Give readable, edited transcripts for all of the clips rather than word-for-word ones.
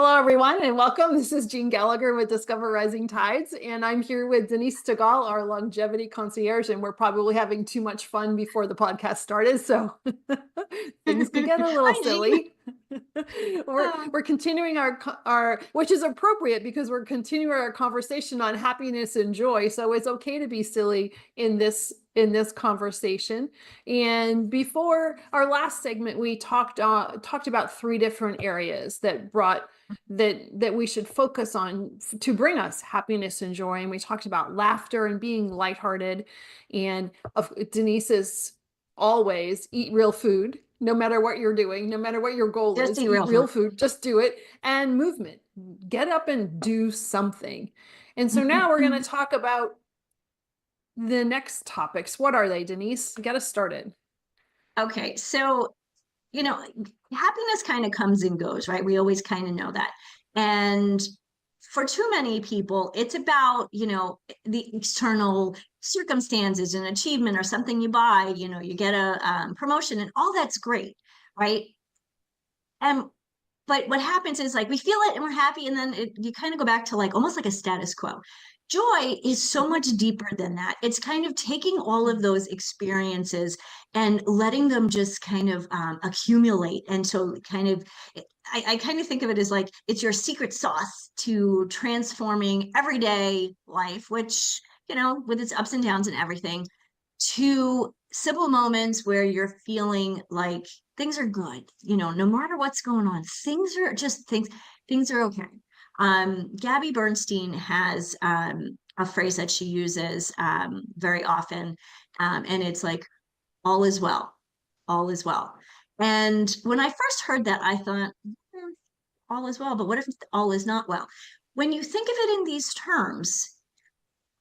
Hello, everyone, and welcome. This is Jeanne Gallagher with Discover Rising Tides, and I'm here with Denise Stegall, our longevity concierge, and we're probably having too much fun before the podcast started, so things could get a little Hi, Jean. silly. We're continuing our which is appropriate because we're continuing our conversation on happiness and joy. So it's okay to be silly in this conversation. And before our last segment, we talked about three different areas that we should focus on to bring us happiness and joy. And we talked about laughter and being lighthearted. And Denise's always eat real food, no matter what you're doing, no matter what your goal Just is, eat eat real real food. food, just do it. And movement, get up and do something. And so now we're going to talk about the next topics. What are they, Denise? Get us started. Okay, so happiness kind of comes and goes, right? We always kind of know that. And for too many people, it's about, the external circumstances and achievement or something you buy, you get a promotion and all that's great, right? And but what happens is like we feel it and we're happy, and then you kind of go back to like almost like a status quo. Joy is so much deeper than that. It's kind of taking all of those experiences and letting them just kind of accumulate. And so kind of I kind of think of it as like it's your secret sauce to transforming everyday life, which, with its ups and downs and everything, to simple moments where you're feeling like things are good, no matter what's going on, things are okay. Gabby Bernstein has a phrase that she uses very often, and it's like, all is well, all is well. And when I first heard that, I thought, all is well, but what if all is not well? When you think of it in these terms,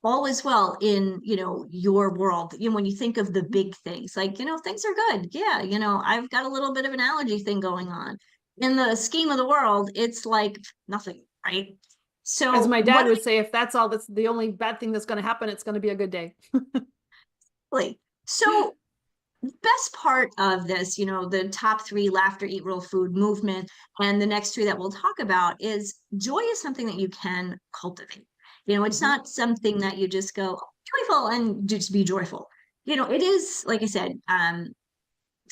all is well in your world. When you think of the big things, like things are good, yeah, I've got a little bit of an allergy thing going on. In the scheme of the world, it's like nothing, right? As So my what dad would say, if that's the only bad thing that's going to happen, it's going to be a good day. like so the best part of this, the top three, laughter, eat real food, movement, and the next three that we'll talk about, is joy is something that you can cultivate. It's not something that you just go joyful and just be joyful. It is, like I said,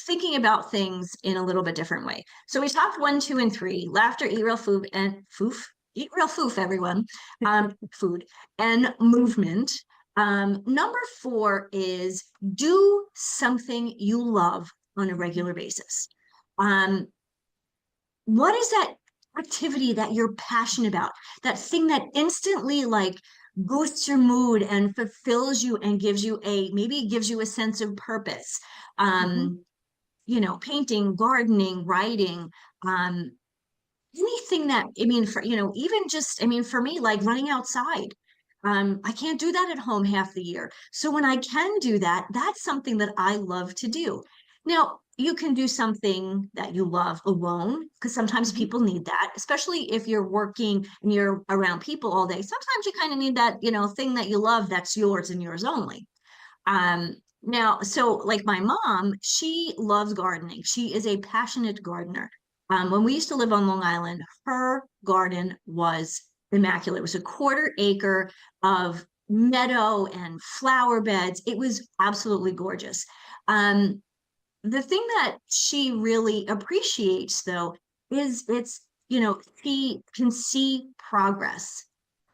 thinking about things in a little bit different way. So we talked 1, 2, and 3: laughter, eat real food, and foof. Eat real foof, everyone. Food and movement. Number 4 is do something you love on a regular basis. What is that activity that you're passionate about? That thing that instantly like boosts your mood and fulfills you and maybe gives you a sense of purpose. Painting, gardening, writing, anything that, even just, for me, like running outside. I can't do that at home half the year. So when I can do that, that's something that I love to do. Now, you can do something that you love alone, because sometimes people need that, especially if you're working and you're around people all day. Sometimes you kind of need that, thing that you love that's yours and yours only. Now, so like my mom, she loves gardening. She is a passionate gardener. When we used to live on Long Island, her garden was immaculate. It was a 1/4 acre of meadow and flower beds. It was absolutely gorgeous. The thing that she really appreciates, though, is she can see progress,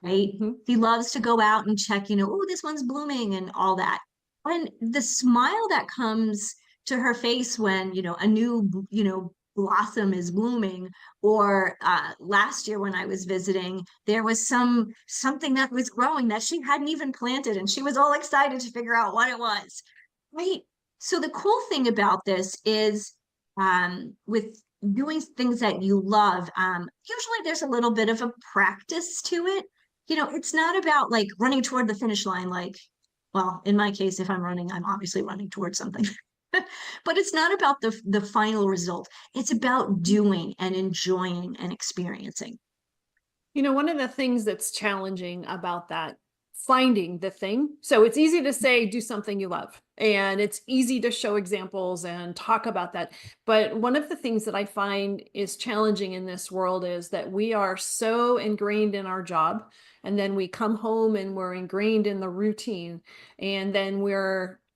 right? She loves to go out and check, oh, this one's blooming and all that. And the smile that comes to her face when, a new, blossom is blooming, or last year when I was visiting, there was something that was growing that she hadn't even planted, and she was all excited to figure out what it was, right? So the cool thing about this is with doing things that you love, usually there's a little bit of a practice to it. It's not about like running toward the finish line, like, well, in my case, if I'm running, I'm obviously running towards something. But it's not about the final result. It's about doing and enjoying and experiencing. One of the things that's challenging about that, finding the thing. So it's easy to say, do something you love. And it's easy to show examples and talk about that. But one of the things that I find is challenging in this world is that we are so ingrained in our job, and then we come home and we're ingrained in the routine, and then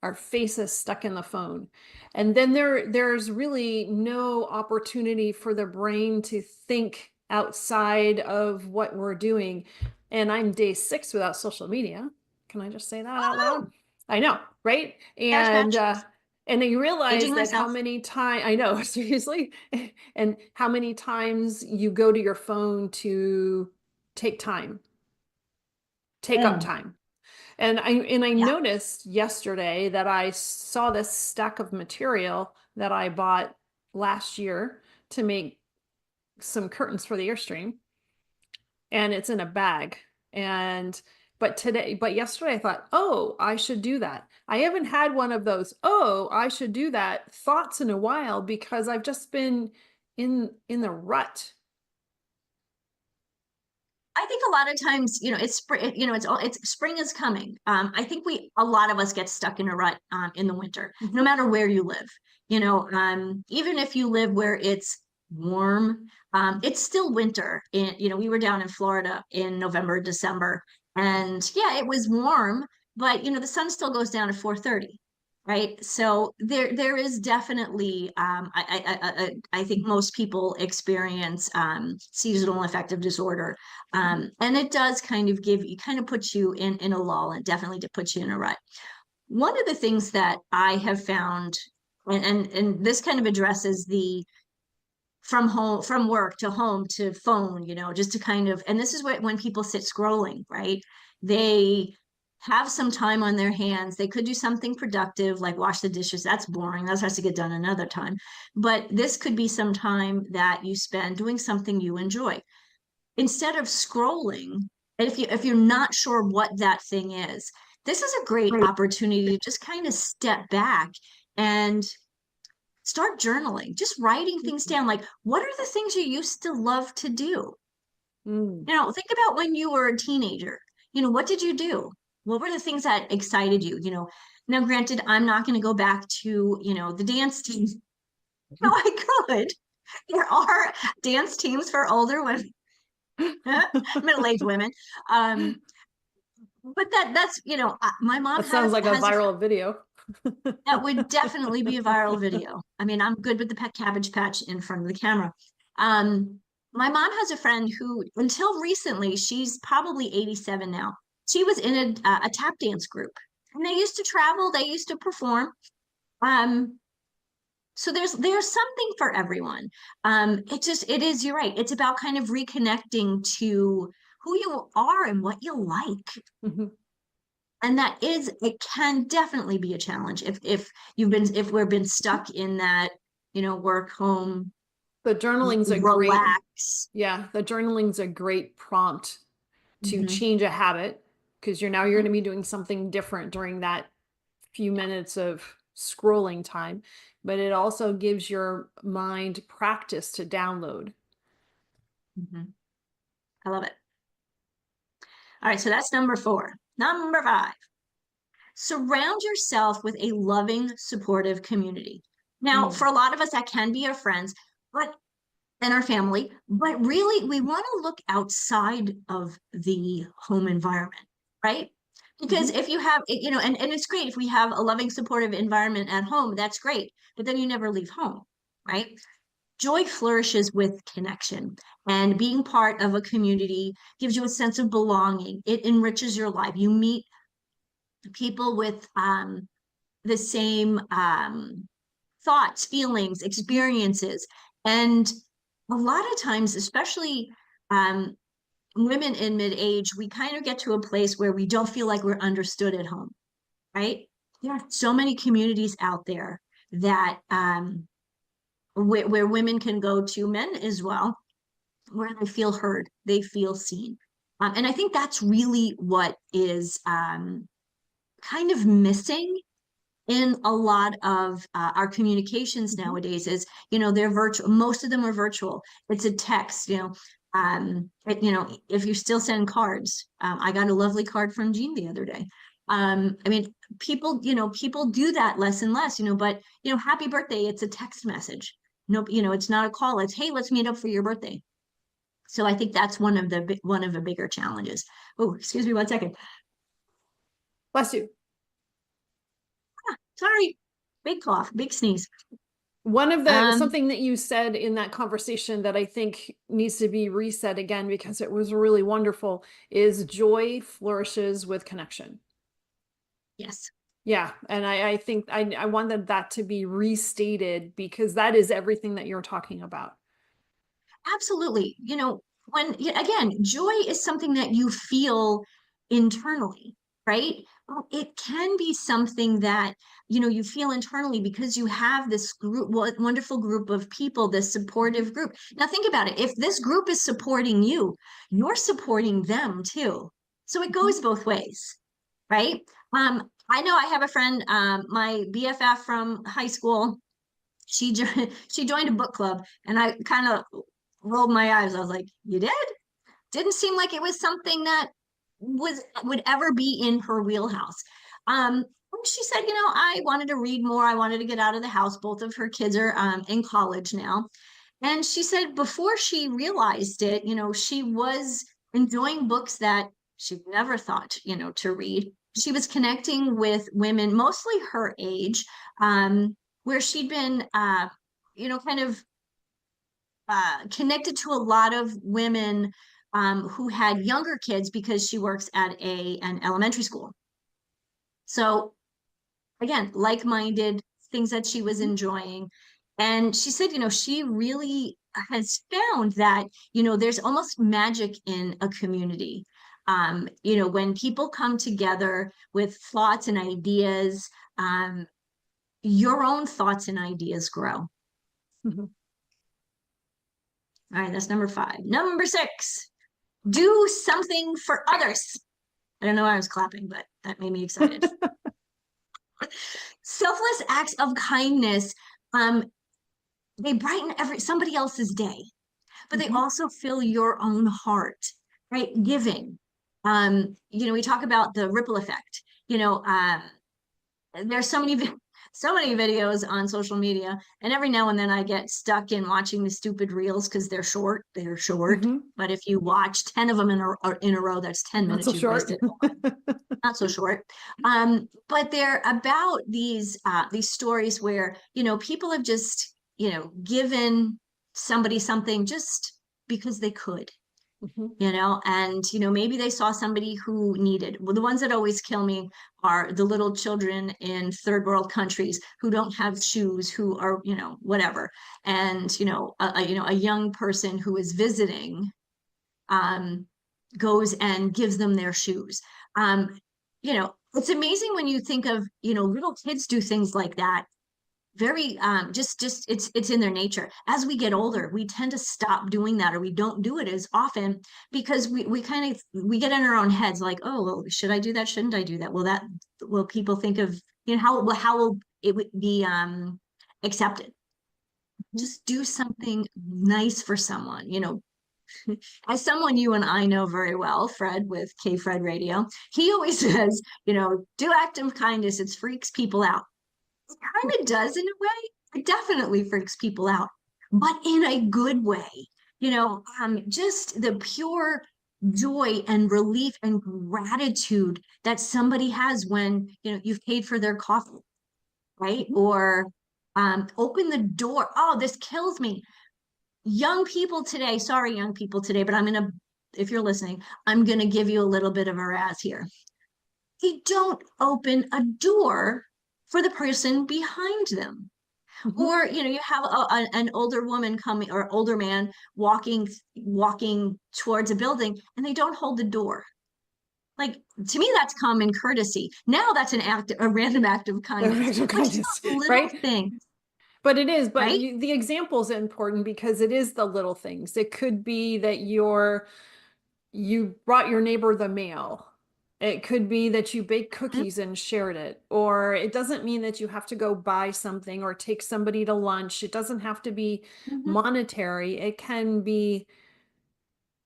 our face is stuck in the phone. And then there's really no opportunity for the brain to think outside of what we're doing. And I'm day 6 without social media. Can I just say that out Oh, loud? I know, right? cabbage patch, And you realize aging that how myself. many times, I know, seriously, and how many times you go to your phone to take time, take up Mm, time. And I yeah. noticed yesterday that I saw this stack of material that I bought last year to make some curtains for the Airstream, and it's in a bag. And but yesterday I thought, oh, I should do that. I haven't had one of those, oh, I should do that thoughts in a while, because I've just been in the rut. I think a lot of times, it's spring, it's spring is coming. I think a lot of us get stuck in a rut in the winter, no Mhm. matter where you live. Even if you live where it's warm, it's still winter. We were down in Florida in November, December, and yeah, it was warm, but the sun still goes down at 4:30. Right. So there is definitely, I think most people experience seasonal affective disorder. And it does kind of put you in a lull, and definitely to put you in a rut. One of the things that I have found, and this kind of addresses the from work to home to phone, just to kind of, and this is when people sit scrolling, right? They have some time on their hands. They could do something productive like wash the dishes. That's boring. That has to get done another time. But this could be some time that you spend doing something you enjoy instead of scrolling. And if you're not sure what that thing is, this is a great opportunity to just kind of step back and start journaling, just writing things down. Like, what are the things you used to love to do? Mm. Think about when you were a teenager. What did you do? What were the things that excited you? Now, granted, I'm not going to go back to, the dance team. No, I could. There are dance teams for older women, middle-aged women. Um, but that's, my mom That sounds like a has a viral video. that would definitely be a viral video. I mean, I'm good with the pet cabbage patch in front of the camera. Um, my mom has a friend who, until recently, she's probably 87 now. She was in a tap dance group, and they used to travel. They used to perform. Um, so there's something for everyone. It is, you're right. It's about kind of reconnecting to who you are and what you like. Mhm. And it can definitely be a challenge if we've been stuck in that, work, home, The journaling's a great, relax. yeah, the journaling's a great prompt to Hmm. change a habit, because you're going to be doing something different during that few minutes of scrolling time, but it also gives your mind practice to download. Hmm. I love it. All right, so that's number 4. Number 5, surround yourself with a loving, supportive community. Now, Mm. for a lot of us, that can be our friends, but and our family, but really we want to look outside of the home environment, right? Because Mhm. if you have, and it's great if we have a loving, supportive environment at home, that's great, but then you never leave home, right? Joy flourishes with connection, and being part of a community gives you a sense of belonging. It enriches your life. You meet people with the same thoughts, feelings, Mhm. experiences. And a lot of times, especially um, women in mid-age, we kind of get to a place where we don't feel like we're understood at home, right? There are so many communities out there that where women can go to, men as well, where they feel heard, they feel seen. And I think that's really what is kind of missing in a lot of our communications Mhm. nowadays. Is they're virtual, most of them are virtual. It's a text. If you still send cards, I got a lovely card from Jeanne the other day. I mean, people do that less and less, but happy birthday, it's a text message. No, it's not a call. It's, hey, let's meet up for your birthday. So I think that's one of the bigger challenges. Oh, excuse me 1 second. Bless you. Sorry. Big cough, big sneeze. One of the Um, something that you said in that conversation that I think needs to be reset again because it was really wonderful is joy flourishes with connection. yes. Yeah, and I think I wanted that to be restated because that is everything that you're talking about. Absolutely. Again, joy is something that you feel internally, right? Well, it can be something that, you feel internally because you have this group, wonderful group of people, this supportive group. Now, think about it. If this group is supporting you, you're supporting them too. So it Mhm. goes both ways, right? I know I have a friend, my BFF from high school. She joined a book club, and I kind of rolled my eyes. I was like, "You did?" Didn't seem like it was something that would ever be in her wheelhouse. She said, I wanted to read more. I wanted to get out of the house. Both of her kids are in college now. And she said before she realized it, she was enjoying books that she'd never thought, to read. She was connecting with women, mostly her age, where she'd been, kind of connected to a lot of women who had younger kids because she works at an elementary school. So again, like-minded things that she was Mhm. enjoying. And she said, she really has found that, there's almost magic in a community. When people come together with thoughts and ideas, your own thoughts and ideas grow. Mhm. All right, that's number 5. Number 6, do something for others. I don't know why I was clapping, but that made me excited. Selfless acts of kindness, um, they brighten somebody else's day, but they Mhm. also fill your own heart, right? Giving. We talk about the ripple effect. There's so many videos on social media, and every now and then I get stuck in watching the stupid reels because they're short, Mhm. but if you watch 10 of them in a row, that's 10 Not so minutes you've short. wasted. Not so short. But they're about these stories where, people have just, given somebody something just because they could, Mhm. and maybe they saw somebody who needed. Well, the ones that always kill me are the little children in third world countries who don't have shoes, who are, whatever. And a young person who is visiting um goes and gives them their shoes. It's amazing when you think of, little kids do things like that. Very just it's in their nature. As we get older, we tend to stop doing that, or we don't do it as often because we kind of we get in our own heads like, oh, well, should I do that? Shouldn't I do that? Will people think of, how will it be accepted? Mhm. Just do something nice for someone, as someone you and I know very well, Fred with K Fred Radio, he always says, do act of kindness. It freaks people out. It kind of does in a way. It definitely freaks people out, but in a good way. Just the pure joy and relief and gratitude that somebody has when, you've paid for their coffee, right? Mhm. Or open the door. Oh, this kills me. Young people today, sorry, young people today, but if you're listening, I'm going to give you a little bit of a razz here. They don't open a door for the person behind them. Mhm. Or, you have an older woman coming, or older man walking towards a building, and they don't hold the door. Like, to me, that's common courtesy. Now that's a random act of The kindness, act of but just kindness, those little right? things, But it is, but right? the example is important because it is the little things. It could be that you brought your neighbor the mail. It could be that you baked cookies and shared it. Or it doesn't mean that you have to go buy something or take somebody to lunch. It doesn't have to be Mhm. monetary. It can be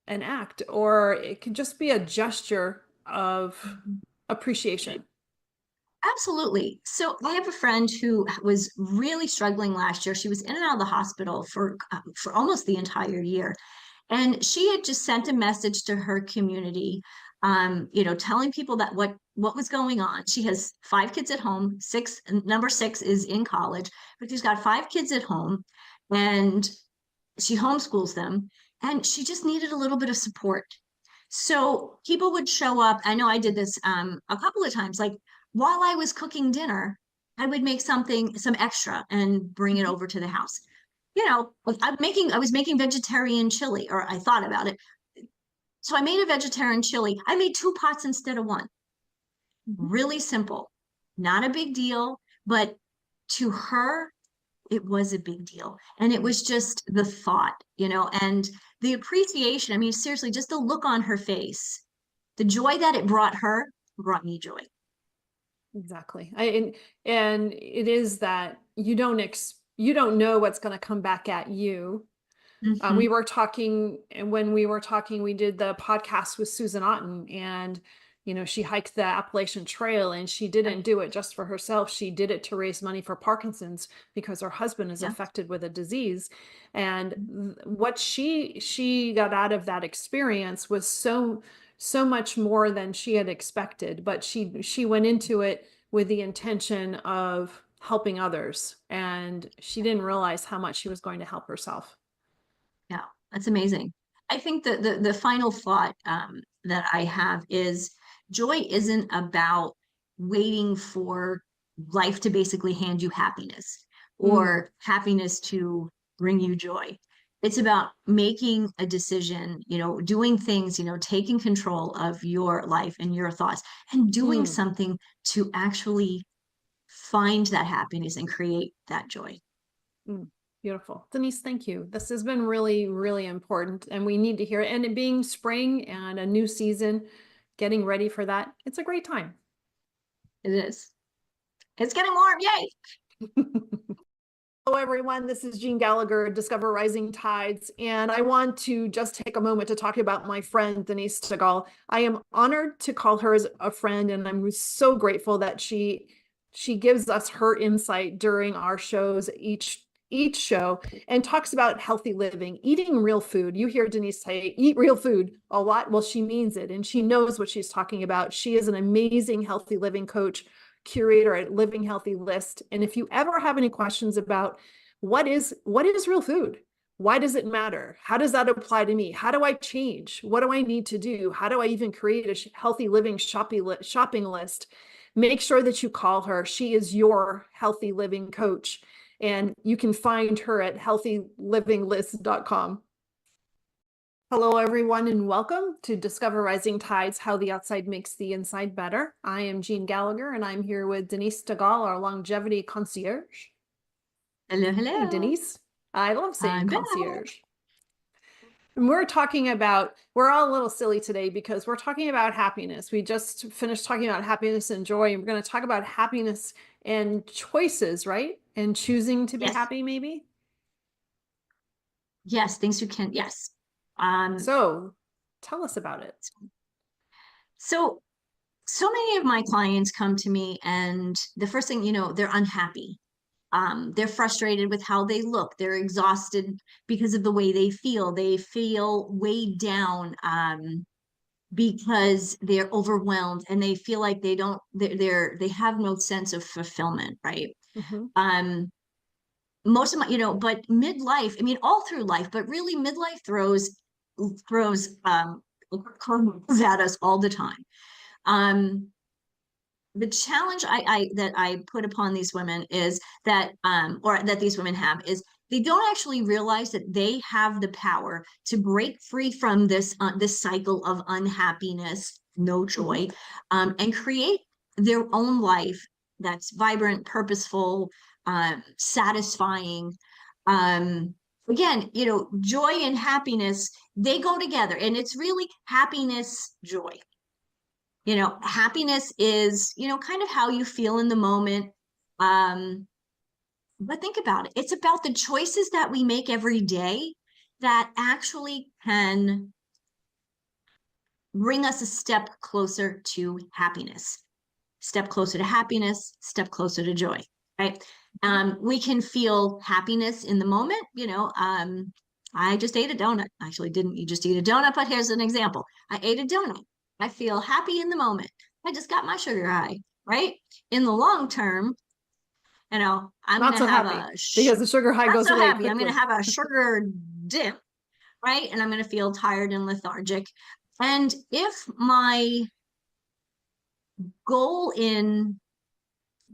an act, or it could just be a gesture of Mhm. appreciation. Absolutely. So I have a friend who was really struggling last year. She was in and out of the hospital for almost the entire year. And she had just sent a message to her community, telling people that what was going on. She has 5 kids at home, number 6 is in college, but she's got 5 kids at home and she homeschools them, and she just needed a little bit of support. So people would show up. I know I did this a couple of times. Like while I was cooking dinner, I would make some extra and bring it over to the house. I was making vegetarian chili, or I thought about it. So I made a vegetarian chili. I made 2 pots instead of one. Really simple, not a big deal, but to her, it was a big deal. And it was just the thought, and the appreciation. I mean, seriously, just the look on her face, the joy that it brought her brought me joy. Exactly. And it is that you don't know what's going to come back at you. We Mhm. were talking, and when we were talking, we did the podcast with Susan Otten, and she hiked the Appalachian Trail, and she didn't do it just for herself. She did it to raise money for Parkinson's because her husband is Yeah. affected with a disease. And what she got out of that experience was so much more than she had expected. But she went into it with the intention of helping others, and she didn't realize how much she was going to help herself. Yeah, that's amazing. I think that the final thought that I have is joy isn't about waiting for life to basically hand you happiness Mm, or happiness to bring you joy. It's about making a decision, doing things, taking control of your life and your thoughts and doing mm. something to actually find that happiness and create that joy. Mm, beautiful. Denise, thank you. This has been really, really important, and we need to hear it. And it being spring and a new season, getting ready for that, it's a great time. It is. It's getting warm. Yay. Hello, everyone. This is Jeanne Gallagher, Discover Rising Tides, and I want to just take a moment to talk about my friend, Denise Stegall. I am honored to call her as a friend, and I'm so grateful that she gives us her insight during our shows, each show, and talks about healthy living, eating real food. You hear Denise say, eat real food a lot. Well, she means it, and she knows what she's talking about. She is an amazing healthy living coach, curator at Living Healthy List. And if you ever have any questions about what is real food, why does it matter? How does that apply to me? How do I change? What do I need to do? How do I even create a healthy living shopping list? Make sure that you call her. She is your healthy living coach, and you can find her at healthylivinglist.com. Hello, everyone, and welcome to Discover Rising Tides, How the Outside Makes the Inside Better. I am Jeanne Gallagher, and I'm here with Denise Stegall, our longevity concierge. Hello, Hey, hello. Denise. I love saying I'm back. concierge. And we're all a little silly today because we're talking about happiness. We just finished talking about happiness and joy, and we're going to talk about happiness and choices, right? And choosing to be Yes. happy, maybe. Yes, things you can. Yes. Um, So tell us about it. so so many of my clients come to me and the first thing, they're unhappy. They're frustrated with how they look. They're exhausted because of the way they feel. They feel weighed down because they're overwhelmed and they feel like they have no sense of fulfillment, right? Mm-hmm. Um, most of my, but midlife, I mean, all through life, but really midlife throws curveballs at us all the time. Um, the challenge that I put upon these women is that or that these women have is they don't actually realize that they have the power to break free from this cycle of unhappiness, no joy, and create their own life that's vibrant, purposeful, satisfying. Um, Again, joy and happiness, they go together, and it's really happiness, joy. Happiness is, kind of how you feel in the moment. Um, but think about it. It's about the choices that we make every day that actually can bring us a step closer to happiness. step closer to happiness, step closer to joy, right? We can feel happiness in the moment. I just ate a donut. Actually, didn't you just eat a donut? But here's an example. I ate a donut. I feel happy in the moment. I just got my sugar high, right? In the long term, I'm Not going to so have happy because the sugar high not goes so away happy. I'm going quickly. to have a sugar dip, right? And I'm going to feel tired and lethargic. And if my goal in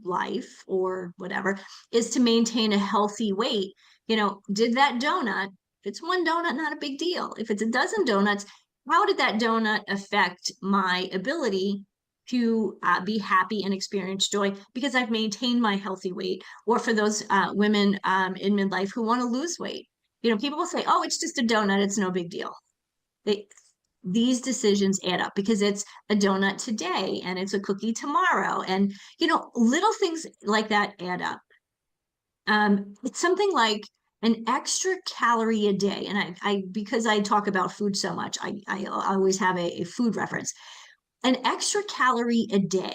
life or whatever is to maintain a healthy weight, did that donut, if it's one donut, not a big deal. If it's a dozen donuts, how did that donut affect my ability to be happy and experience joy because I've maintained my healthy weight? Or for those women in midlife who want to lose weight, people will say, oh, it's just a donut, it's no big deal. These decisions add up because it's a donut today and it's a cookie tomorrow. And, little things like that add up. It's something like an extra calorie a day. And I because I talk about food so much, I always have a food reference. An extra calorie a day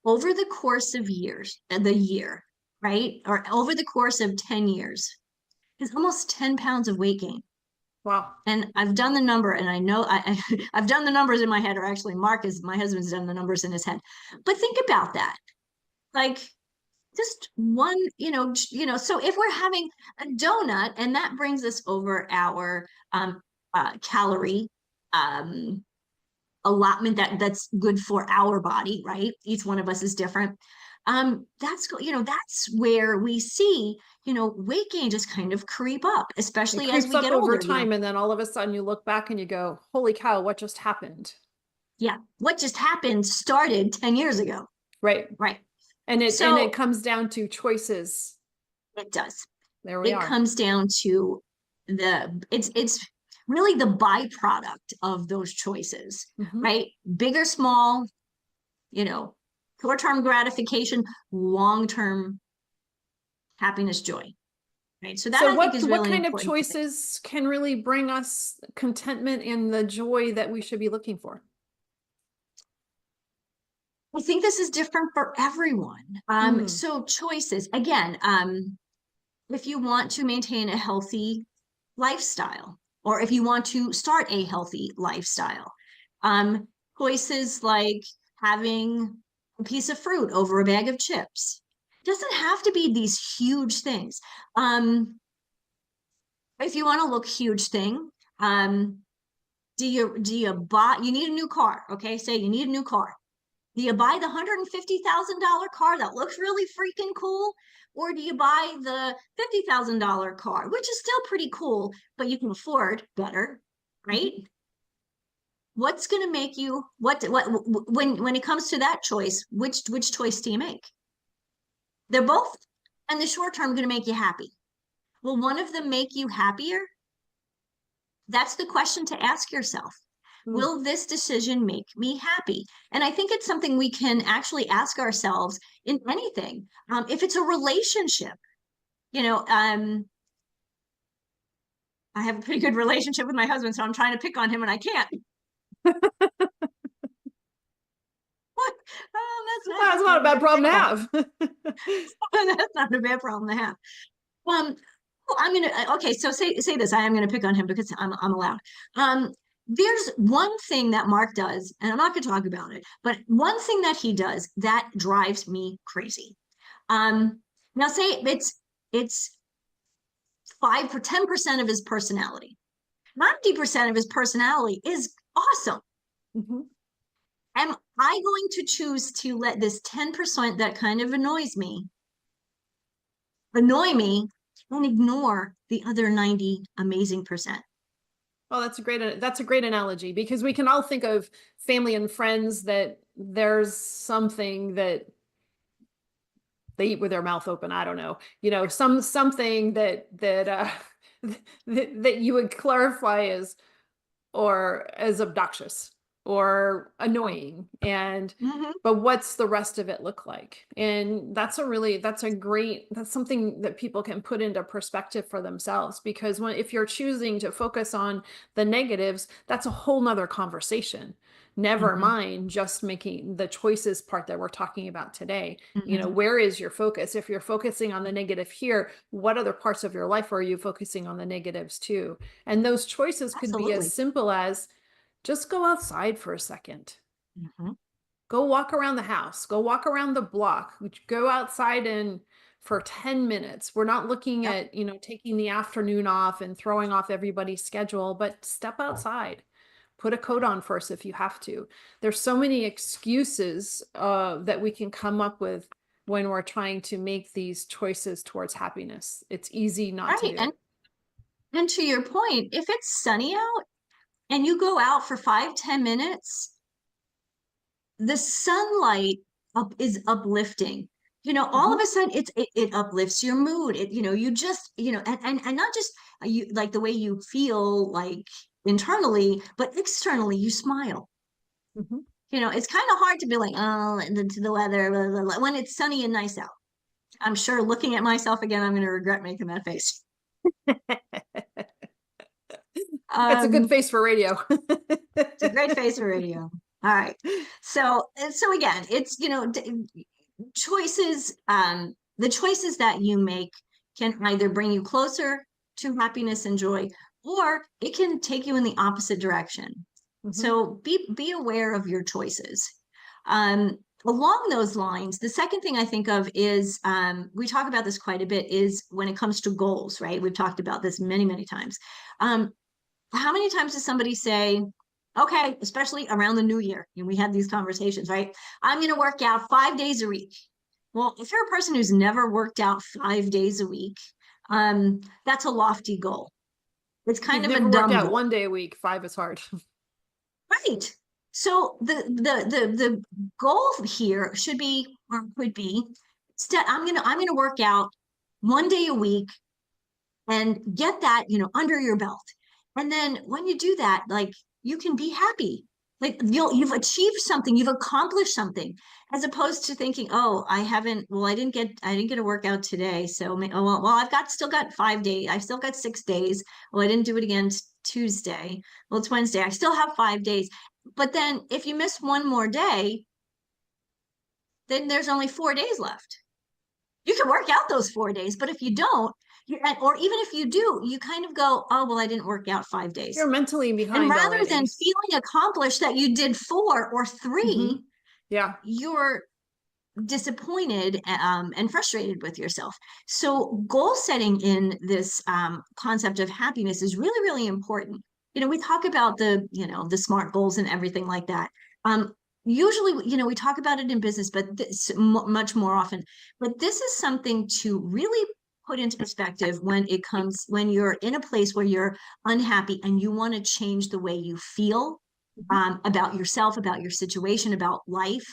over the course of the year, right? Or over the course of 10 years is almost 10 pounds of weight gain. Wow. And I've done the number, and I know I've done the numbers in my head, or actually my husband's done the numbers in his head. But think about that. Like just one, so if we're having a donut and that brings us over our calorie allotment that's good for our body, right? Each one of us is different. That's where we see, weight gain just kind of creep up, It especially as creeps we up get over older. time, and then all of a sudden you look back and you go, holy cow, what just happened? Yeah, what just happened started 10 years ago. Right. Right. And So it comes down to choices. it does. There we It are. comes down to it's really the byproduct of those choices, right? Big or small, short-term gratification, long-term happiness, joy. Right. So that So I think is what really kind of important. choices can really bring us contentment and the joy that we should be looking for? I think this is different for everyone. So choices, again, if you want to maintain a healthy lifestyle, or if you want to start a healthy lifestyle, choices like having a piece of fruit over a bag of chips. It doesn't have to be these huge things. If you want to look huge thing, do you buy, you need a new car, okay? Say you need a new car. Do you buy the $150,000 car that looks really freaking cool? Or do you buy the $50,000 car, which is still pretty cool, but you can afford better, right? What's going to make you, when it comes to that choice, which choice do you make? They're both in the short term going to make you happy. Will one of them make you happier? That's the question to ask yourself. Will this decision make me happy? And I think it's something we can actually ask ourselves in anything. If it's a relationship, I have a pretty good relationship with my husband, so I'm trying to pick on him and I can't. What? Oh, that's not a bad problem to have. That's not a bad problem to have. Okay, so say this. I am gonna pick on him because I'm allowed. There's one thing that Mark does, and I'm not gonna talk about it, but one thing that he does that drives me crazy. Now say it's 5 or 10% of his personality. 90% of his personality is awesome. Am I going to choose to let this 10% that kind of annoy me and ignore the other 90 amazing percent? Oh, that's a great analogy, because we can all think of family and friends that there's something that they eat with their mouth open. I don't know, something that that you would clarify as, or as obnoxious. or annoying, and Mhm. but what's the rest of it look like? And that's something that people can put into perspective for themselves, because if you're choosing to focus on the negatives, that's a whole nother conversation. Never Mhm. mind just making the choices part that we're talking about today. Mhm. Where is your focus? If you're focusing on the negative here, what other parts of your life are you focusing on the negatives too? And those choices could be as Absolutely. simple as just go outside for a second. Mhm. Go walk around the house. Go walk around the block. Go outside and for 10 minutes. We're not looking Yep. at, taking the afternoon off and throwing off everybody's schedule, but step outside. Put a coat on first if you have to. There's so many excuses that we can come up with when we're trying to make these choices towards happiness. It's easy not to Right. do And it. to your point, if it's sunny out and you go out for 5, 10 minutes, the sunlight is uplifting. All of Mhm, a sudden it uplifts your mood. You just, and not just you like the way you feel like internally, but externally you smile. mhm. It's kind of hard to be like, oh, and then to the weather, blah, blah, blah, when it's sunny and nice out. I'm sure looking at myself again, I'm going to regret making that face. It's a good Um, face for radio. it's a great face for radio. All right. So again, it's, choices, the choices that you make can either bring you closer to happiness and joy, or it can take you in the opposite direction. Mhm, So be aware of your choices. Um, Along those lines, the second thing I think of is, we talk about this quite a bit, is when it comes to goals, right? We've talked about this many, many times. Um, how many times does somebody say, okay, especially around the new year, we have these conversations, right? I'm going to work out 5 days a week. Well, if you're a person who's never worked out 5 days a week, that's a lofty goal. It's If you've kind of a never worked dumb out goal, 1 day a week, 5 is hard. right? So the goal here should be, or could be, instead I'm gonna work out 1 day a week and get that, under your belt. And then when you do that, like, you can be happy. Like, you've achieved something, you've accomplished something, as opposed to thinking, oh, I didn't get a workout today. So, well, still got 5 days. I've still got 6 days. Well, I didn't do it again Tuesday. Well, it's Wednesday. I still have 5 days. But then if you miss one more day, then there's only 4 days left. You can work out those 4 days, but if you don't, or even if you do, you kind of go, oh, well, I didn't work out 5 days. You're mentally And behind rather than already. feeling accomplished that you did 4 or 3, Mhm. Yeah. you're disappointed, and frustrated with yourself. So goal setting in this, concept of happiness is really, really important. We talk about the SMART goals and everything like that. Um, Usually, we talk about it in business, but much more often. But this is something to really put into perspective when you're in a place where you're unhappy and you want to change the way you feel, Mhm. about yourself, about your situation, about life.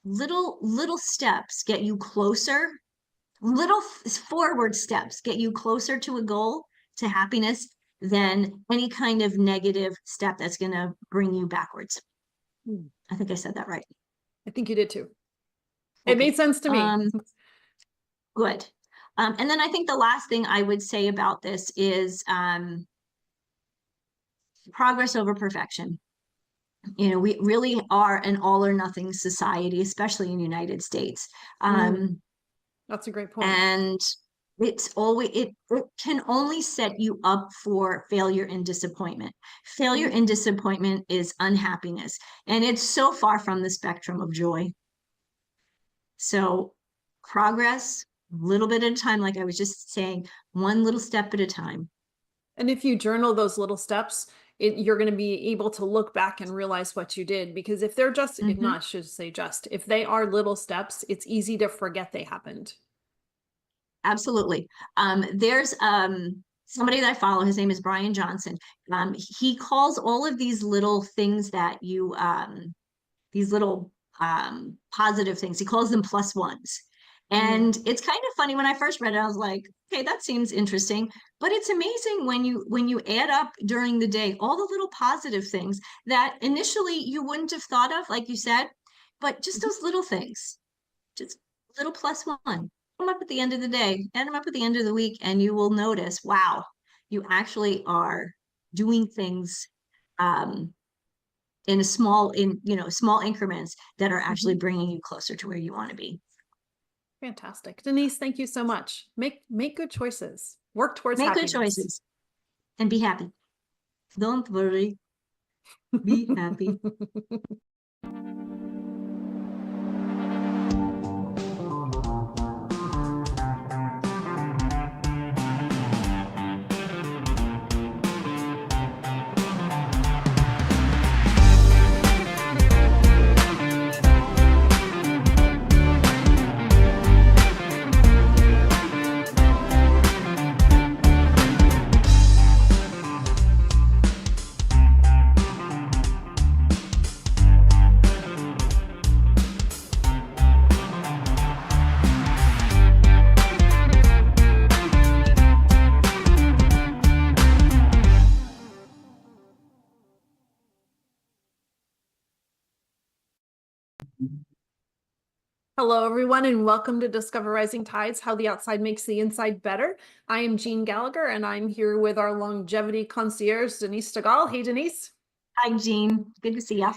Little steps get you closer. Little forward steps get you closer to a goal, to happiness, than any kind of negative step that's going to bring you backwards. Hmm. I think I said that right. I think you did too. It made Okay. sense to me. Good. And then I think the last thing I would say about this is, progress over perfection. We really are an all or nothing society, especially in the United States. Mm, Um, that's a great point. and it can only set you up for failure and disappointment. Failure Mhm. and disappointment is unhappiness, and it's so far from the spectrum of joy. So progress, a little bit at a time, like I was just saying, one little step at a time. And if you journal those little steps, you're going to be able to look back and realize what you did. Because if they're just, if Mhm. not, I should say just, if they are little steps, it's easy to forget they happened. Absolutely. There's somebody that I follow, his name is Brian Johnson. He calls all of these little things that these little positive things, he calls them plus ones. And it's kind of funny, when I first read it, I was like, okay, that seems interesting. But it's amazing when you add up during the day all the little positive things that initially you wouldn't have thought of, like you said, but just Mhm. those little things, just little plus one. Add them up at the end of the day, add them up at the end of the week, and you will notice, wow, you actually are doing things um, small increments that are actually Mhm. bringing you closer to where you want to be. Fantastic. Denise, thank you so much. Make good choices. Work towards Make good happiness. choices and be happy. Don't worry, be happy. Hello, everyone, and welcome to Discover Rising Tides, How the Outside Makes the Inside Better. I am Jeanne Gallagher, and I'm here with our longevity concierge, Denise Stegall. Hey, Denise. Hi, Jeanne. Good to see you.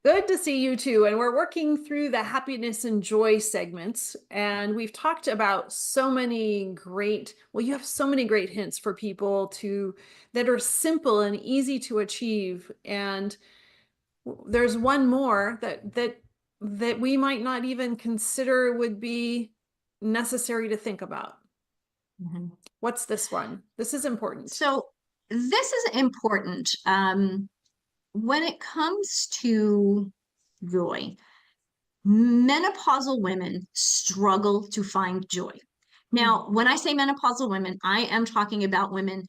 Good to see you too. And we're working through the happiness and joy segments. And we've talked about so many great, well, you have so many great hints for people that are simple and easy to achieve. And there's one more that we might not even consider would be necessary to think about. Mhm. What's this one? This is important. So this is important. When it comes to joy, menopausal women struggle to find joy. Now, when I say menopausal women, I am talking about women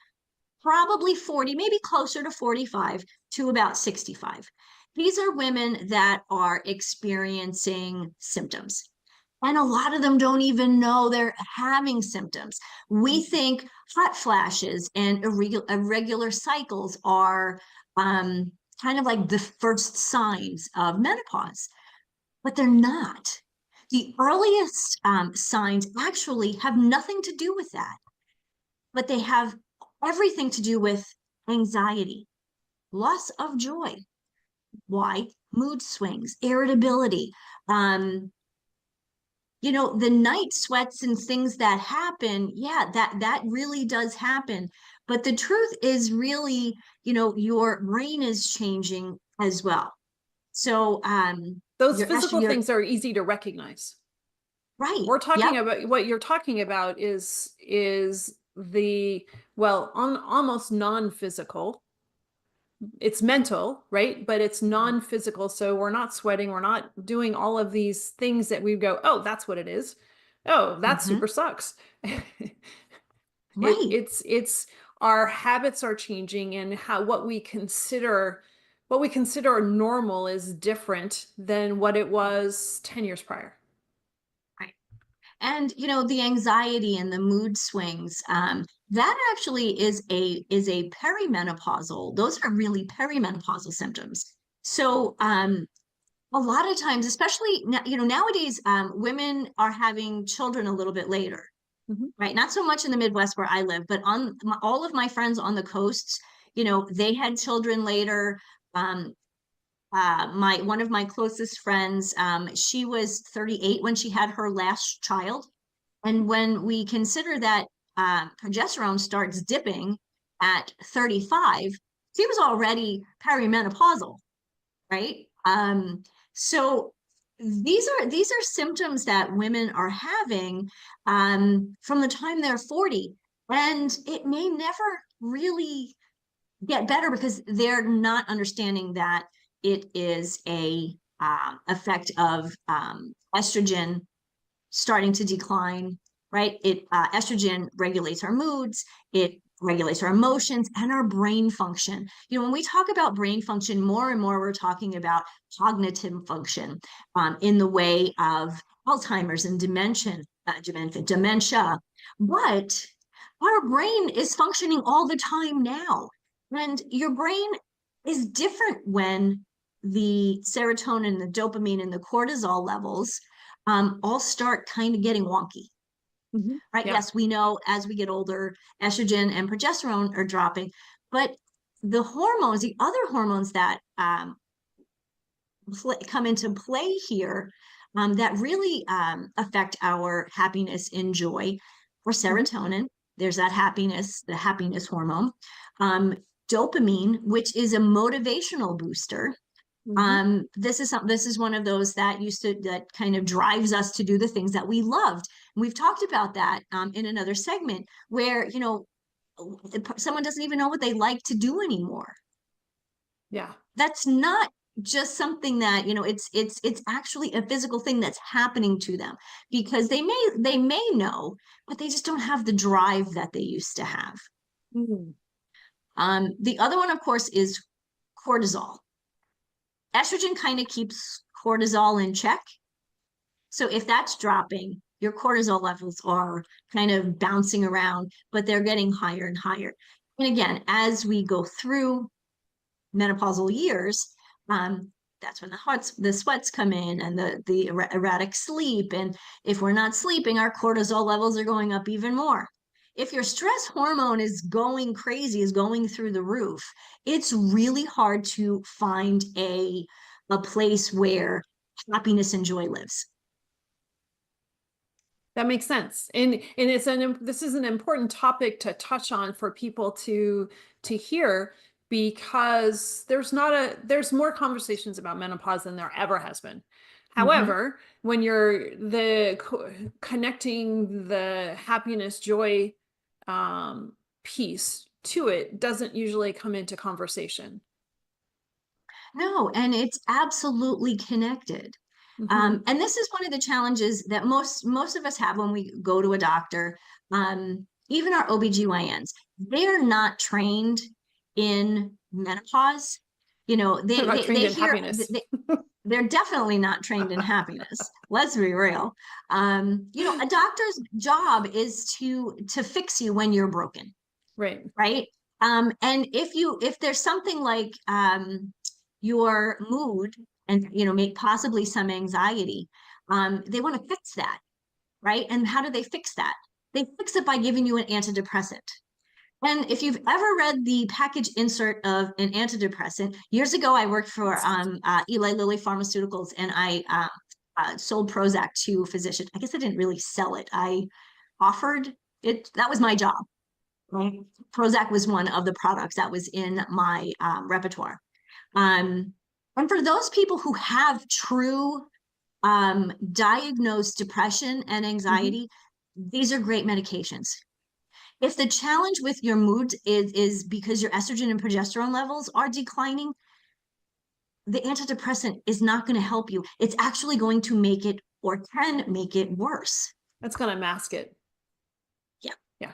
probably 40, maybe closer to 45 to about 65. These are women that are experiencing symptoms. And a lot of them don't even know they're having symptoms. We think hot flashes and irregular cycles are kind of like the first signs of menopause, but they're not. The earliest signs actually have nothing to do with that, but they have everything to do with anxiety, loss of joy. Why? Mood swings, irritability, the night sweats and things that happen. Yeah, that really does happen. But the truth is really, your brain is changing as well. So Those your physical estrogen, things are easy to recognize. right. We're talking Yep. about what you're talking about is the, well, on almost non-physical. It's mental, right? But it's non-physical. So we're not sweating, we're not doing all of these things that we go, oh, that's what it is. Oh, that Mm-hmm. super sucks. Right. It's our habits are changing, and what we consider normal is different than what it was 10 years prior. Right. And the anxiety and the mood swings, that actually is a perimenopausal. Those are really perimenopausal symptoms. So a lot of times, especially nowadays, women are having children a little bit later, Mhm. right? Not so much in the Midwest where I live, but all of my friends on the coasts, they had children later. Um, my one of my closest friends, she was 38 when she had her last child, and when we consider that progesterone starts dipping at 35, she was already perimenopausal, right? So these are symptoms that women are having from the time they're 40, and it may never really get better because they're not understanding that it is a effect of estrogen starting to decline, right? Estrogen regulates our moods, it regulates our emotions and our brain function. When we talk about brain function, more and more we're talking about cognitive function in the way of Alzheimer's and dementia. dementia, but our brain is functioning all the time now. And your brain is different when the serotonin, the dopamine, and the cortisol levels all start kind of getting wonky, right? Yeah. Yes, we know as we get older, estrogen and progesterone are dropping, but the hormones, the other hormones that come into play here that really affect our happiness and joy or serotonin. There's that happiness, the happiness hormone. Dopamine, which is a motivational booster. This is one of those that kind of drives us to do the things that we loved. And we've talked about that in another segment where, someone doesn't even know what they like to do anymore. Yeah. That's not just something that, it's actually a physical thing that's happening to them, because they may know, but they just don't have the drive that they used to have. The other one, of course, is cortisol. Estrogen kind of keeps cortisol in check. So if that's dropping, your cortisol levels are kind of bouncing around, but they're getting higher and higher. And again, as we go through menopausal years, that's when the sweats come in, and the erratic sleep. And if we're not sleeping, our cortisol levels are going up even more. If your stress hormone is going crazy, is going through the roof, it's really hard to find a place where happiness and joy lives. That makes sense. And this is an important topic to touch on for people to hear, because there's more conversations about menopause than there ever has been. However, when you're connecting the happiness, joy piece to it, doesn't usually come into conversation. No, and it's absolutely connected. And this is one of the challenges that most of us have when we go to a doctor. Even our OBGYNs, they're not trained in menopause. They're definitely not trained in happiness. Let's be real. A doctor's job is to fix you when you're broken. Right. Right. And if there's something like your mood and possibly some anxiety, they want to fix that. Right. And how do they fix that? They fix it by giving you an antidepressant. And if you've ever read the package insert of an antidepressant, years ago, I worked for Eli Lilly Pharmaceuticals, and I sold Prozac to physicians. I guess I didn't really sell it. I offered it. That was my job. Right? Prozac was one of the products that was in my repertoire. And for those people who have true diagnosed depression and anxiety, these are great medications. If the challenge with your mood is because your estrogen and progesterone levels are declining, the antidepressant is not going to help you. It's actually going to make it, or can make it, worse. That's going to mask it. Yeah.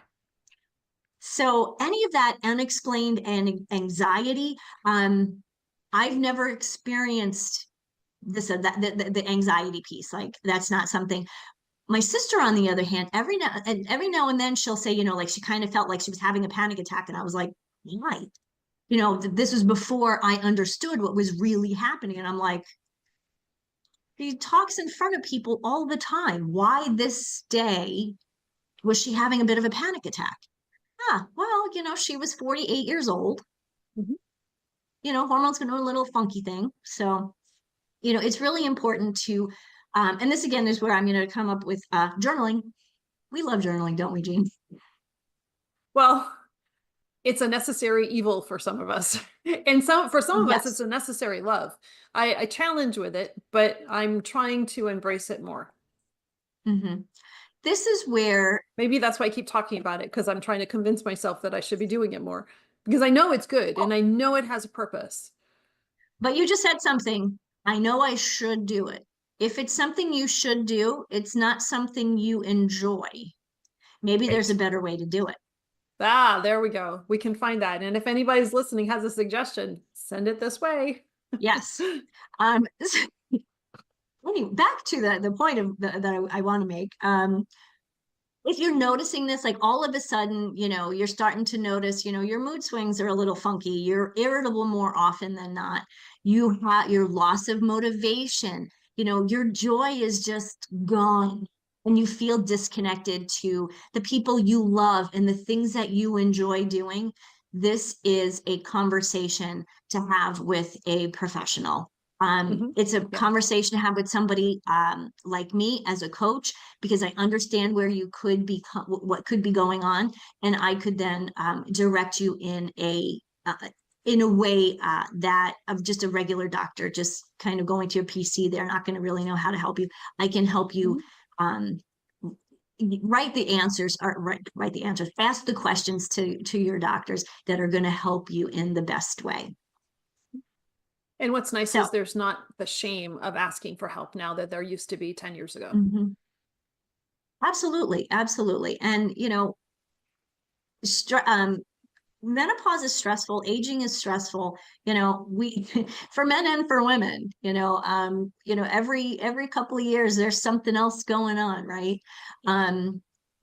So any of that unexplained and anxiety, I've never experienced the anxiety piece. Like, that's not something. My sister, on the other hand, every now and then she'll say, like she kind of felt like she was having a panic attack. And I was like, why? This was before I understood what was really happening. And I'm like, she talks in front of people all the time. Why this day was she having a bit of a panic attack? Well, she was 48 years old. Hormones can do a little funky thing. So, it's really important to, and this again is where I'm going to come up with journaling. We love journaling, don't we, Jeanne? Well, it's a necessary evil for some of us. And for some of us, it's a necessary love. I challenge with it, but I'm trying to embrace it more. This is where... Maybe that's why I keep talking about it, because I'm trying to convince myself that I should be doing it more. Because I know it's good, and I know it has a purpose. But you just said something. I know I should do it. If it's something you should do, it's not something you enjoy. Maybe there's a better way to do it. There we go. We can find that. And if anybody's listening has a suggestion, send it this way. Yes. anyway, back to the point of that I want to make. If you're noticing this, like all of a sudden, you're starting to notice, your mood swings are a little funky, you're irritable more often than not, you have your loss of motivation, your joy is just gone, and you feel disconnected to the people you love and the things that you enjoy doing, this is a conversation to have with a professional. It's a Yeah. conversation to have with somebody like me as a coach, because I understand where you could be, what could be going on, and I could then direct you in a way that of just a regular doctor, just kind of going to your PC. They're not going to really know how to help you. I can help you write the answers, or write the answers, ask the questions to your doctors that are going to help you in the best way. And what's nice So, is there's not the shame of asking for help now that there used to be 10 years ago. absolutely, absolutely. And, menopause is stressful, aging is stressful, we for men and for women, every couple of years there's something else going on, right?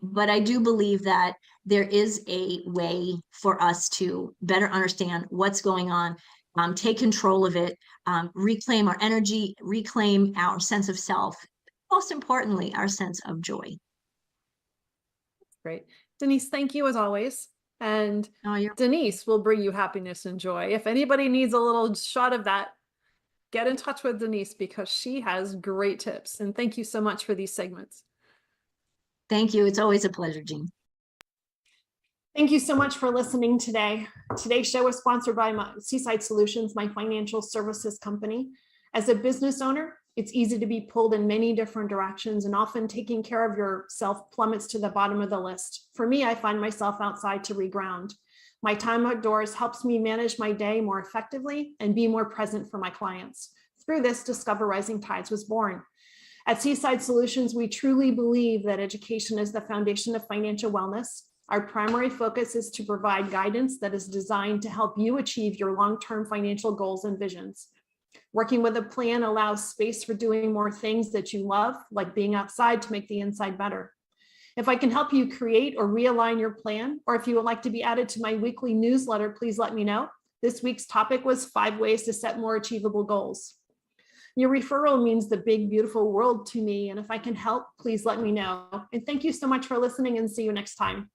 But I do believe that there is a way for us to better understand what's going on, take control of it, reclaim our energy, reclaim our sense of self, most importantly, our sense of joy. Great. Denise, thank you as always. And You're Denise will bring you happiness and joy. If anybody needs a little shot of that, get in touch with Denise because she has great tips. And thank you so much for these segments. Thank you. It's always a pleasure, Jeanne. Thank you so much for listening today. Today's show is sponsored by Seaside Solutions, my financial services company. As a business owner, it's easy to be pulled in many different directions, and often taking care of yourself plummets to the bottom of the list. For me, I find myself outside to reground. My time outdoors helps me manage my day more effectively and be more present for my clients. Through this, Discover Rising Tides was born. At Seaside Solutions, we truly believe that education is the foundation of financial wellness. Our primary focus is to provide guidance that is designed to help you achieve your long-term financial goals and visions. Working with a plan allows space for doing more things that you love, like being outside to make the inside better. If I can help you create or realign your plan, or if you would like to be added to my weekly newsletter, please let me know. This week's topic was 5 ways to set more achievable goals. Your referral means the big, beautiful world to me, and if I can help, please let me know. And thank you so much for listening, and see you next time.